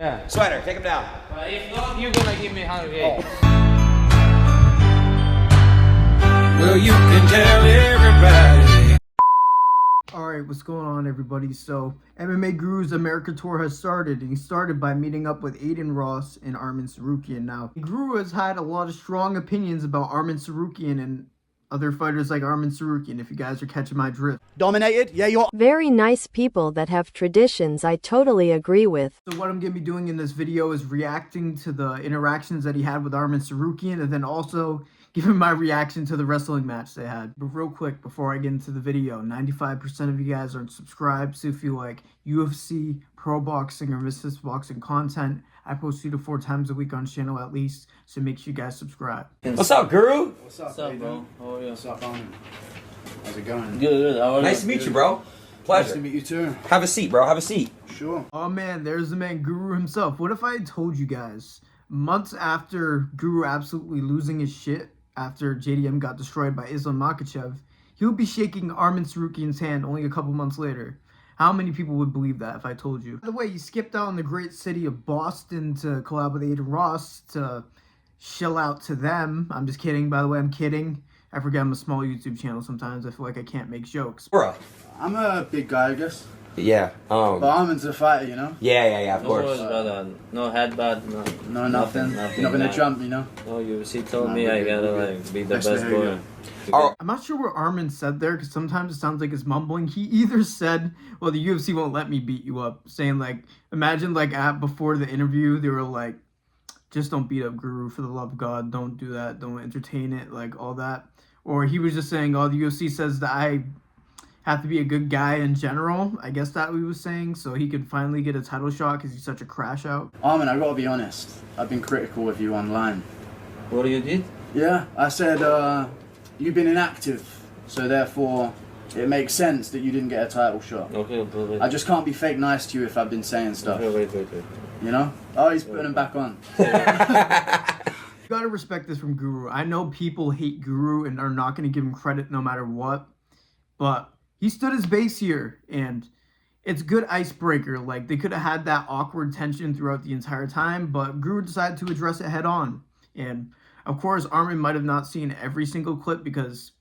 Yeah. Sweater, take him down. If not, you're gonna give me 100K. Well, you can tell everybody. Alright, what's going on, everybody? So, MMA Guru's America Tour has started, and he started by meeting up with Adin Ross and Arman Tsarukyan. Now, Guru has had a lot of strong opinions about Arman Tsarukyan and other fighters like Arman Tsarukyan, if you guys are catching my drift. Dominated, yeah, you're very nice people that have traditions I totally agree with. So what I'm going to be doing in this video is reacting to the interactions that he had with Arman Tsarukyan, and then also giving my reaction to the wrestling match they had. But real quick, before I get into the video, 95% of you guys aren't subscribed, so if you like UFC, pro boxing, or Misfits boxing content, I post 2 to 4 times a week on channel at least, so make sure you guys subscribe. What's up, Guru? What's up, bro? How are you? What's up, Arman? How's it going? Good. Nice to meet you, bro. Pleasure. Nice to meet you too. Have a seat, bro. Have a seat. Sure. Oh man, there's the man Guru himself. What if I had told you guys, months after Guru absolutely losing his shit, after JDM got destroyed by Islam Makhachev, he would be shaking Arman Tsarukyan's hand only a couple months later. How many people would believe that if I told you? By the way, he skipped out in the great city of Boston to collab with Adin Ross to shill out to them. I'm just kidding, by the way, I'm kidding. I forget I'm a small YouTube channel sometimes. I feel like I can't make jokes. Bro. I'm a big guy, I guess. Yeah. But Arman's a fighter, you know? Yeah, of No course. worries, brother. No headbutt, No, nothing. You're not gonna jump, you know? No, UFC told me I gotta like be the Nice to best hear boy. you. Oh, I'm not sure what Arman said there, because sometimes it sounds like it's mumbling. He either said, well, the UFC won't let me beat you up, saying like, imagine like before the interview, they were like, just don't beat up Guru, for the love of God, don't do that, don't entertain it, like all that. Or he was just saying, oh, the UFC says that I have to be a good guy in general. I guess that he was saying, so he could finally get a title shot because he's such a crash out. Arman, I gotta be honest. I've been critical of you online. What you did? Yeah, I said you've been inactive, so therefore it makes sense that you didn't get a title shot. Okay, wait. I just can't be fake nice to you if I've been saying stuff. Okay, wait. You know? Oh, he's putting him back on. You gotta respect this from Guru. I know people hate Guru and are not gonna give him credit no matter what, but he stood his base here, and it's good icebreaker. Like, they could have had that awkward tension throughout the entire time, but Guru decided to address it head on. And of course, Arman might have not seen every single clip, because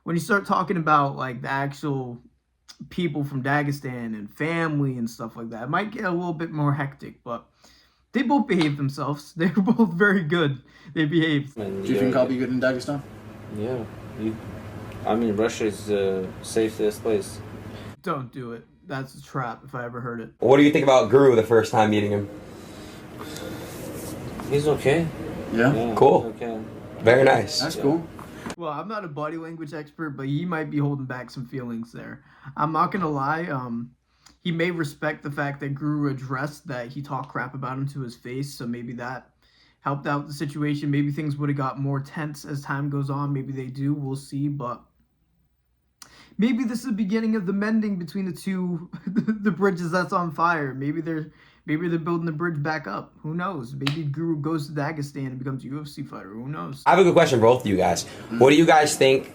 when you start talking about like the actual people from Dagestan and family and stuff like that, it might get a little bit more hectic, but they both behaved themselves. They were both very good. They behaved. Do you think I'll be good in Dagestan? Yeah. I mean, Russia is the safest place. Don't do it. That's a trap if I ever heard it. what do you think about Guru the first time meeting him? He's okay. Yeah? Cool. He's okay. Very nice. That's cool. Well, I'm not a body language expert, but he might be holding back some feelings there. I'm not gonna lie. He may respect the fact that Guru addressed that he talked crap about him to his face, so maybe that helped out the situation. Maybe things would have got more tense as time goes on. Maybe they do. We'll see. But maybe this is the beginning of the mending between the two, the bridges that's on fire. Maybe they're building the bridge back up. Who knows? Maybe Guru goes to Dagestan and becomes a UFC fighter. Who knows? I have a good question for both of you guys. What do you guys think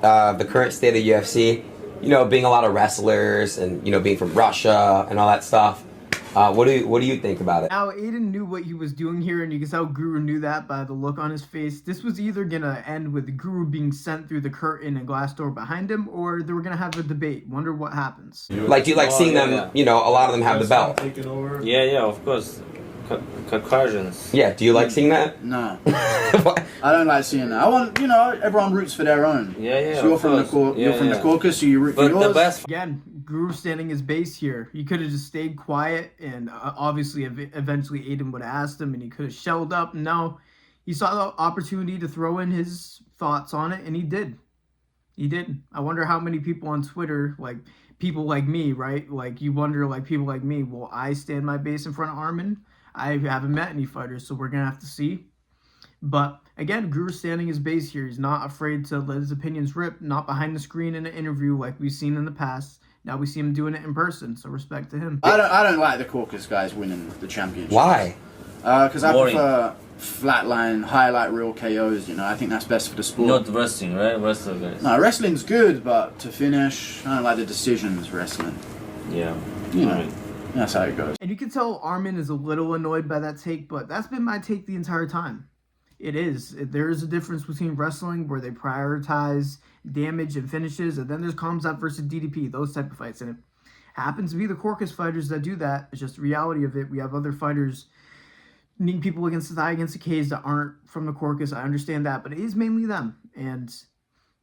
of the current state of the UFC? You know, being a lot of wrestlers and, you know, being from Russia and all that stuff. What do you think about it? Now, Adin knew what he was doing here, and you can tell Guru knew that by the look on his face. This was either going to end with Guru being sent through the curtain and glass door behind him, or they were going to have a debate. Wonder what happens. Like, do you like seeing them, you know, a lot of them have the belt? Yeah, of course. Concussions. Yeah, do you like seeing that? No. I don't like seeing that. I want, you know, everyone roots for their own. Yeah. So you're from the caucus, so you root for yours. But the best. Again, Guru standing his base here. He could have just stayed quiet, and obviously eventually Adin would have asked him, and he could have shelled up. No, he saw the opportunity to throw in his thoughts on it, and he did. He did. I wonder how many people on Twitter, like people like me, right? Like you wonder, like people like me, will I stand my base in front of Arman? I haven't met any fighters, so we're going to have to see. But again, Guru's standing his base here. He's not afraid to let his opinions rip, not behind the screen in an interview like we've seen in the past. Now we see him doing it in person, so respect to him. I don't like the caucus guys winning the championship. Why? Because I prefer flatline, highlight reel KOs, you know. I think that's best for the sport. Not wrestling, right? Wrestling guys. No, wrestling's good, but to finish, I don't like the decisions wrestling. Yeah. You know. That's how it goes. And you can tell Arman is a little annoyed by that take, but that's been my take the entire time. It is. There is a difference between wrestling where they prioritize damage and finishes, and then there's Combat versus DDP, those type of fights. And it happens to be the Corcus fighters that do that. It's just the reality of it. We have other fighters needing people against the thigh, against the cage that aren't from the Corcus. I understand that, but it is mainly them. And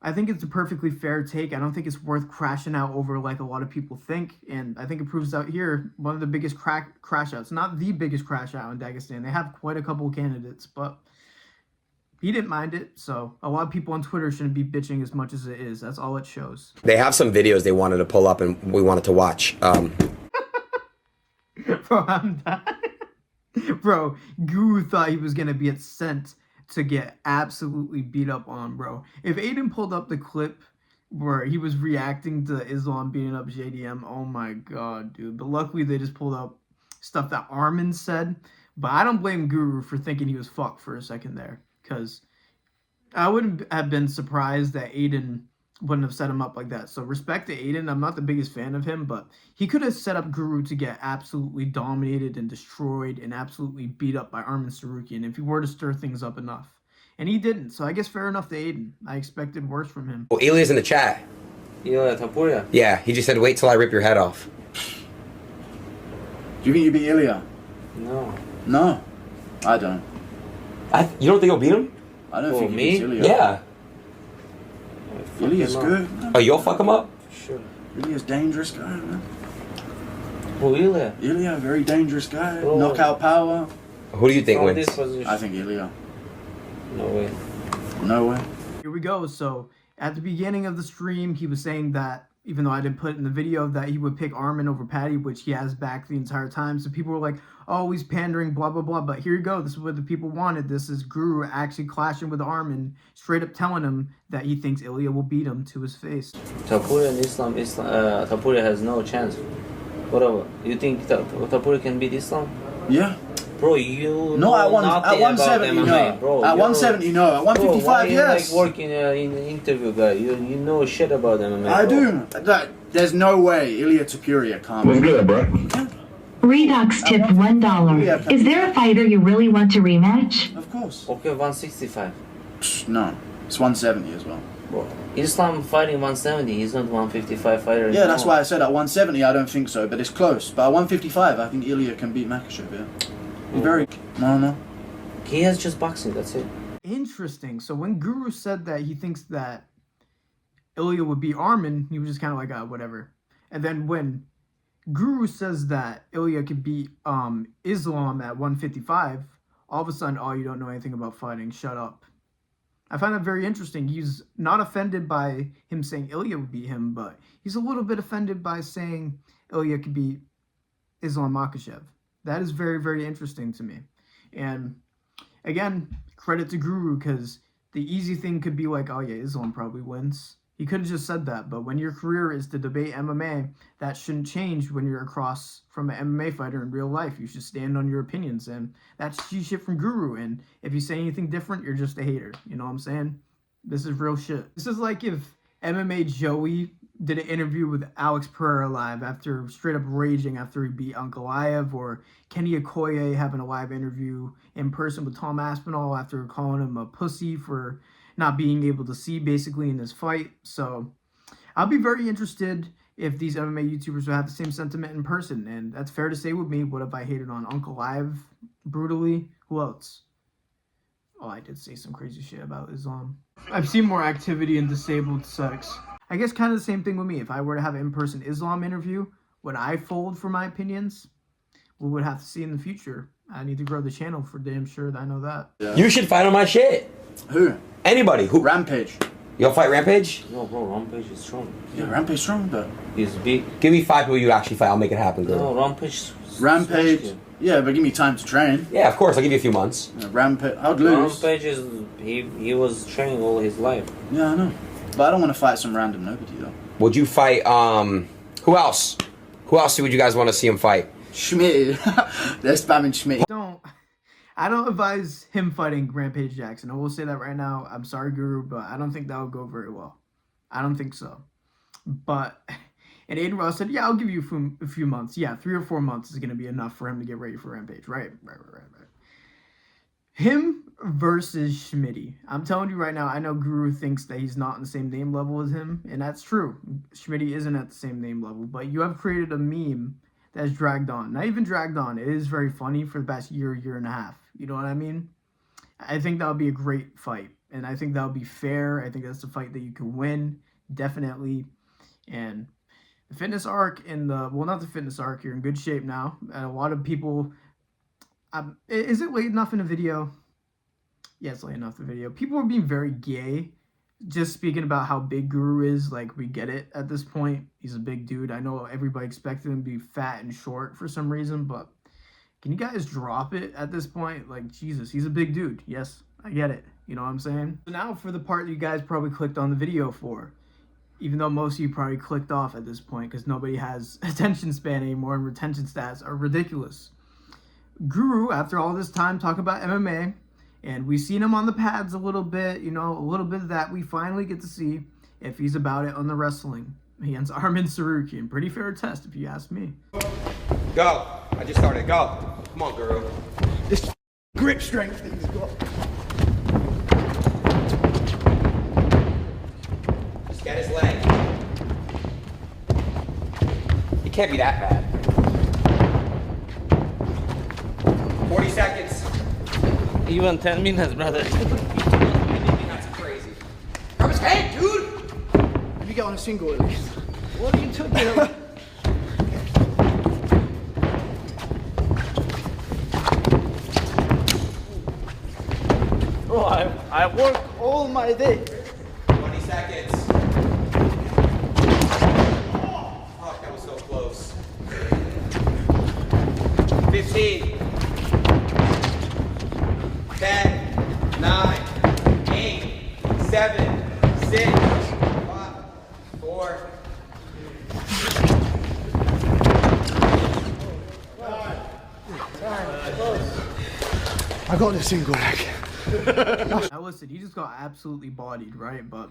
I think it's a perfectly fair take. I don't think it's worth crashing out over like a lot of people think. And I think it proves out here one of the biggest crash outs. Not the biggest crash out in Dagestan. They have quite a couple of candidates, but he didn't mind it. So a lot of people on Twitter shouldn't be bitching as much as it is. That's all it shows. They have some videos they wanted to pull up and we wanted to watch. Bro, I'm dying. Bro, Guru thought he was going to be sent to get absolutely beat up on, bro. If Adin pulled up the clip where he was reacting to Islam beating up JDM, oh my god, dude. But luckily they just pulled up stuff that Arman said. But I don't blame Guru for thinking he was fucked for a second there. Because I wouldn't have been surprised that Adin wouldn't have set him up like that. So respect to Adin. I'm not the biggest fan of him, but he could have set up Guru to get absolutely dominated and destroyed and absolutely beat up by Arman Tsarukyan if he were to stir things up enough. And he didn't. So I guess fair enough to Adin. I expected worse from him. Well, Ilya's in the chat. Ilya Topuria. Yeah, he just said, wait till I rip your head off. Do you think you beat Ilya? No. No, I don't. You don't think he'll beat him? I don't Who, think he me? beats Ilya. Yeah. Ilya's good. Oh, you'll fuck him up? Sure. Ilya's dangerous guy, man. Who, Ilya? Ilya, very dangerous guy. Oh. Knockout power. Who do you think From wins? this position. I think Ilya. No way. No way. Here we go. So at the beginning of the stream, he was saying that, even though I didn't put it in the video, that he would pick Arman over Patty, which he has backed the entire time. So people were like, oh, he's pandering, blah, blah, blah. But here you go. This is what the people wanted. This is Guru actually clashing with Arman, straight up telling him that he thinks Ilya will beat him to his face. Topuria and Islam, Topuria has no chance. Whatever. You think Topuria can beat Islam? Yeah. Bro, you No, at, nothing at 170, about MMA, no. bro. At 170, no. At 155, bro, why yes. You like working in an interview guy. You know shit about MMA. I bro. do. There's no way Ilya Topuria can't. What's good, bro? Redox tipped $1. Is there a fighter you really want to rematch? Of course. Okay, 165. No, it's 170 as well. Bro, Islam fighting 170. He's not 155 fighter. Yeah, that's anymore. why I said at 170 I don't think so, but it's close. But at 155 I think Ilya can beat Makhachev, yeah. He's very... No. He has just boxing, that's it. Interesting. So when Guru said that he thinks that Ilya would beat Arman, he was just kind of like, whatever. And then when Guru says that Ilya could beat Islam at 155, all of a sudden, oh, you don't know anything about fighting, shut up. I find that very interesting. He's not offended by him saying Ilya would beat him, but he's a little bit offended by saying Ilya could beat Islam Makhachev. That is very, very interesting to me. And again, credit to Guru, because the easy thing could be like, oh yeah, Islam probably wins. He could have just said that, but when your career is to debate MMA, that shouldn't change when you're across from an MMA fighter in real life. You should stand on your opinions, and that's shit from Guru. And if you say anything different, you're just a hater. You know what I'm saying? This is real shit. This is like if MMA Joey did an interview with Alex Pereira live after straight up raging after he beat Ankalaev, or Kenny Okoye having a live interview in person with Tom Aspinall after calling him a pussy for not being able to see basically in this fight. So I'll be very interested if these MMA YouTubers will have the same sentiment in person, and that's fair to say with me. What if I hated on Ankalaev brutally? Who else? Oh, I did say some crazy shit about Islam. I've seen more activity in disabled sex. I guess kind of the same thing with me. If I were to have an in-person Islam interview, would I fold for my opinions? We would have to see in the future. I need to grow the channel for damn sure that I know that. Yeah. You should fight on my shit. Who? Anybody. Who? Rampage. You'll fight Rampage? No, bro, Rampage is strong. Yeah, Rampage strong, but... He's big. Give me 5 people you actually fight. I'll make it happen, girl. No, Rampage. Rampage. Yeah, but give me time to train. Yeah, of course. I'll give you a few months. Yeah, Rampage. I'd lose. Rampage is he was training all his life. Yeah, I know. But I don't want to fight some random nobody though. Would you fight, who else? Who else would you guys want to see him fight? Schmidt. They're spamming Schmidt. I don't advise him fighting Rampage Jackson. I will say that right now. I'm sorry, Guru, but I don't think that will go very well. I don't think so. But And Adin Ross said, yeah, I'll give you a few months. Yeah, 3 or 4 months is going to be enough for him to get ready for Rampage. Right. Him versus Schmitty. I'm telling you right now, I know Guru thinks that he's not on the same name level as him, and that's true. Schmitty isn't at the same name level, but you have created a meme that's dragged on. Not even dragged on. It is very funny for the past year and a half. You know what I mean? I think that would be a great fight, and I think that would be fair. I think that's a fight that you can win, definitely. And the fitness arc and not the fitness arc, you're in good shape now. And a lot of people, is it late enough in the video? Yeah, it's late enough in the video. People are being very gay, just speaking about how big Guru is. Like, we get it at this point. He's a big dude. I know everybody expected him to be fat and short for some reason, but can you guys drop it at this point? Like, Jesus, he's a big dude. Yes, I get it. You know what I'm saying? So now for the part you guys probably clicked on the video for. Even though most of you probably clicked off at this point because nobody has attention span anymore and retention stats are ridiculous. Guru, after all this time talking about MMA, and we've seen him on the pads a little bit, you know, a little bit of that. We finally get to see if he's about it on the wrestling against Arman Tsarukyan. Pretty fair test if you ask me. Go. I just started. Go. Come on, Guru. This grip strength that he's got. Just get his leg. It can't be that bad. 40 seconds. Even 10 minutes, brother. That's crazy. Grab his head, dude! If you get on a single at least. What are you talking about? Bro, I work all my day. 20 seconds. Oh, that was so close. 15. 10, 9, 8, 7, 6, 5, 4. I got the single leg. Now listen, he just got absolutely bodied, right? But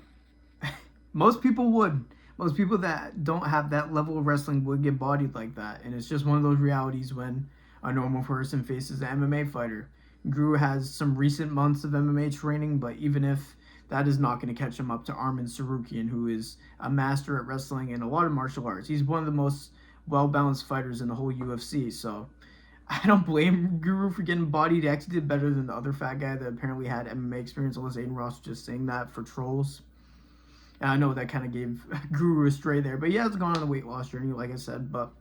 most people would. Most people that don't have that level of wrestling would get bodied like that. And it's just one of those realities when a normal person faces an MMA fighter. Guru has some recent months of MMA training, but even if that is not going to catch him up to Arman Tsarukyan, who is a master at wrestling and a lot of martial arts. He's one of the most well-balanced fighters in the whole UFC, so I don't blame Guru for getting bodied. He actually did better than the other fat guy that apparently had MMA experience, unless Adin Ross was just saying that for trolls. And I know that kind of gave Guru a stray there, but he has gone on a weight loss journey, like I said, but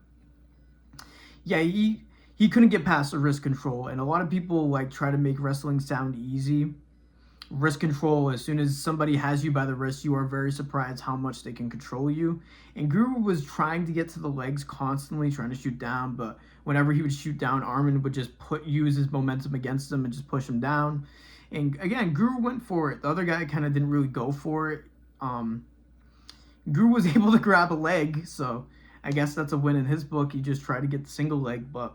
yeah, he couldn't get past the wrist control, and a lot of people like try to make wrestling sound easy. Wrist control, as soon as somebody has you by the wrist, you are very surprised how much they can control you. And Guru was trying to get to the legs constantly, trying to shoot down, but whenever he would shoot down, Arman would just use his momentum against him and just push him down. And again, Guru went for it. The other guy kind of didn't really go for it. Guru was able to grab a leg, so I guess that's a win in his book. He just tried to get the single leg, but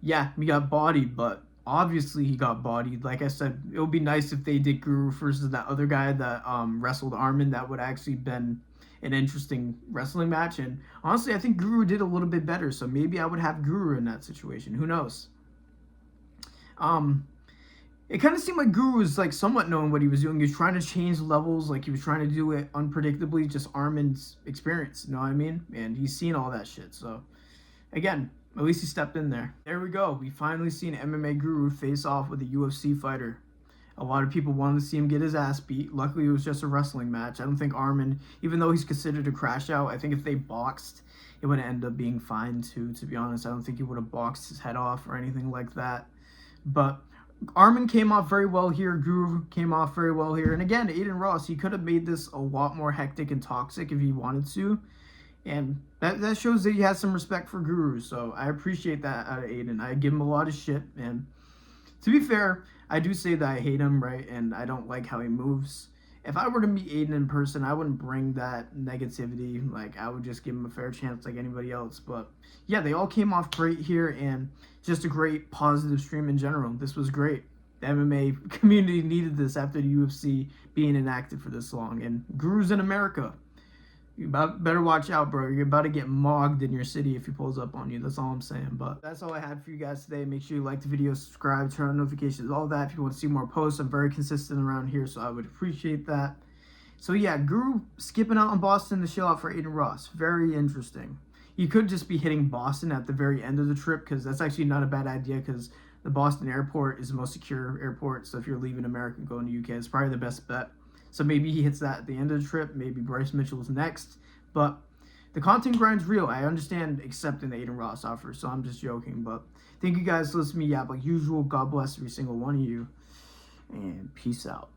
yeah, he got bodied, but obviously he got bodied. Like I said, it would be nice if they did Guru versus that other guy that wrestled Arman. That would actually been an interesting wrestling match. And honestly, I think Guru did a little bit better, so maybe I would have Guru in that situation. Who knows? It kind of seemed like Guru was like somewhat knowing what he was doing. He was trying to change levels, like he was trying to do it unpredictably, just Arman's experience, you know what I mean? And he's seen all that shit, so again, at least he stepped in there. There we go. We finally seen MMA Guru face off with a UFC fighter. A lot of people wanted to see him get his ass beat. Luckily, it was just a wrestling match. I don't think Arman, even though he's considered a crash out, I think if they boxed, it would end up being fine too, to be honest. I don't think he would have boxed his head off or anything like that. But Arman came off very well here. Guru came off very well here. And again, Adin Ross, he could have made this a lot more hectic and toxic if he wanted to. And that shows that he has some respect for Guru. So I appreciate that out of Adin. I give him a lot of shit. And to be fair, I do say that I hate him, right? And I don't like how he moves. If I were to meet Adin in person, I wouldn't bring that negativity. Like, I would just give him a fair chance like anybody else. But yeah, they all came off great here, and just a great positive stream in general. This was great. The MMA community needed this after the UFC being inactive for this long. And Guru's in America. You better watch out, bro. You're about to get mogged in your city if he pulls up on you. That's all I'm saying. But that's all I had for you guys today. Make sure you like the video, subscribe, turn on notifications, all that. If you want to see more posts, I'm very consistent around here, so I would appreciate that. So yeah, Guru skipping out on Boston to chill out for Adin Ross. Very interesting. You could just be hitting Boston at the very end of the trip, because that's actually not a bad idea, because the Boston airport is the most secure airport. So if you're leaving America and going to UK, it's probably the best bet. So maybe he hits that at the end of the trip. Maybe Bryce Mitchell's next. But the content grind's real. I understand accepting the Adin Ross offer, so I'm just joking. But thank you guys for listening to me yap like usual. God bless every single one of you. And peace out.